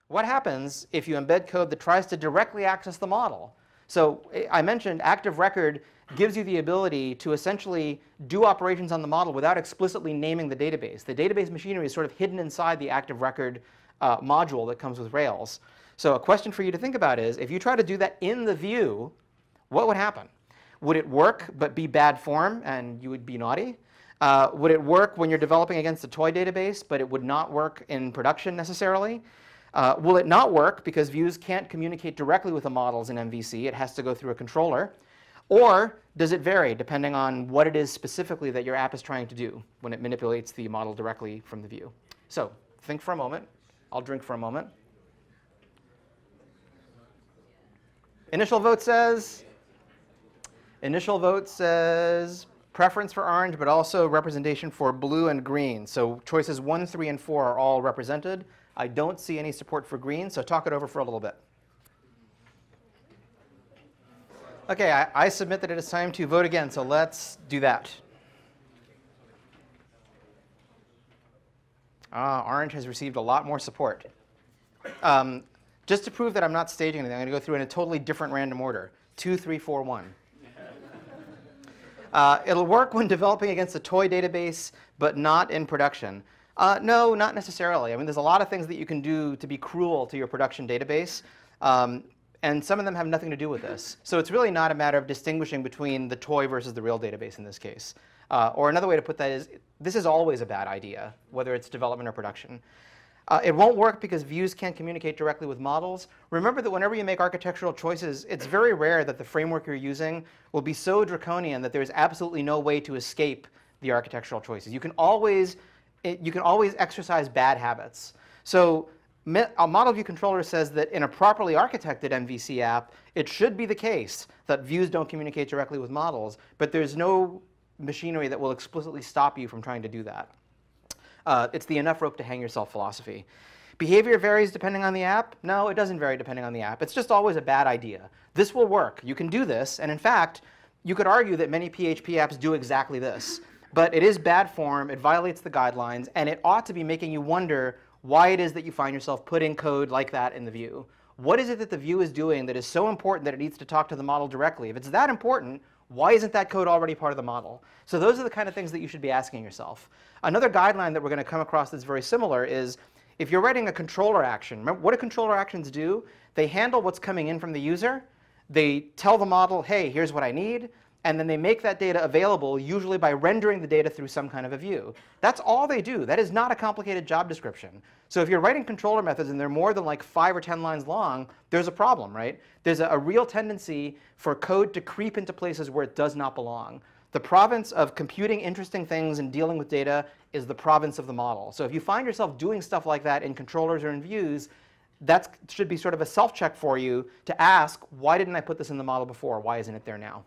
What happens if you embed code that tries to directly access the model? So I mentioned active record gives you the ability to essentially do operations on the model without explicitly naming the database. The database machinery is sort of hidden inside the active record module that comes with Rails. So a question for you to think about is, if you try to do that in the view, what would happen? Would it work but be bad form and you would be naughty? Would it work when you're developing against a toy database, but it would not work in production necessarily? Will it not work because views can't communicate directly with the models in MVC? It has to go through a controller. Or does it vary depending on what it is specifically that your app is trying to do when it manipulates the model directly from the view? So think for a moment. I'll drink for a moment. Initial vote says preference for orange, but also representation for blue and green. So choices 1, 3, and 4 are all represented. I don't see any support for green, so talk it over for a little bit. OK, I submit that it is time to vote again, so let's do that. Orange has received a lot more support. Just to prove that I'm not staging anything, I'm going to go through in a totally different random order. 2, 3, 4, 1. It'll work when developing against a toy database, but not in production. No, not necessarily. I mean, there's a lot of things that you can do to be cruel to your production database. And some of them have nothing to do with this. So it's really not a matter of distinguishing between the toy versus the real database in this case. Or another way to put that is, this is always a bad idea, whether it's development or production. It won't work because views can't communicate directly with models. Remember that whenever you make architectural choices, it's very rare that the framework you're using will be so draconian that there's absolutely no way to escape the architectural choices. You can always exercise bad habits. So a model view controller says that in a properly architected MVC app, it should be the case that views don't communicate directly with models, but there's no machinery that will explicitly stop you from trying to do that. It's the enough rope to hang yourself philosophy. Behavior varies depending on the app? No, it doesn't vary depending on the app. It's just always a bad idea. This will work. You can do this. And in fact, you could argue that many PHP apps do exactly this. But it is bad form. It violates the guidelines. And it ought to be making you wonder why it is that you find yourself putting code like that in the view. What is it that the view is doing that is so important that it needs to talk to the model directly? If it's that important, why isn't that code already part of the model? So those are the kind of things that you should be asking yourself. Another guideline that we're going to come across that's very similar is if you're writing a controller action, remember what do controller actions do? They handle what's coming in from the user. They tell the model, hey, here's what I need. And then they make that data available, usually by rendering the data through some kind of a view. That's all they do. That is not a complicated job description. So if you're writing controller methods and they're more than like 5 or 10 lines long, there's a problem, right? There's a real tendency for code to creep into places where it does not belong. The province of computing interesting things and dealing with data is the province of the model. So if you find yourself doing stuff like that in controllers or in views, that should be sort of a self-check for you to ask, why didn't I put this in the model before? Why isn't it there now?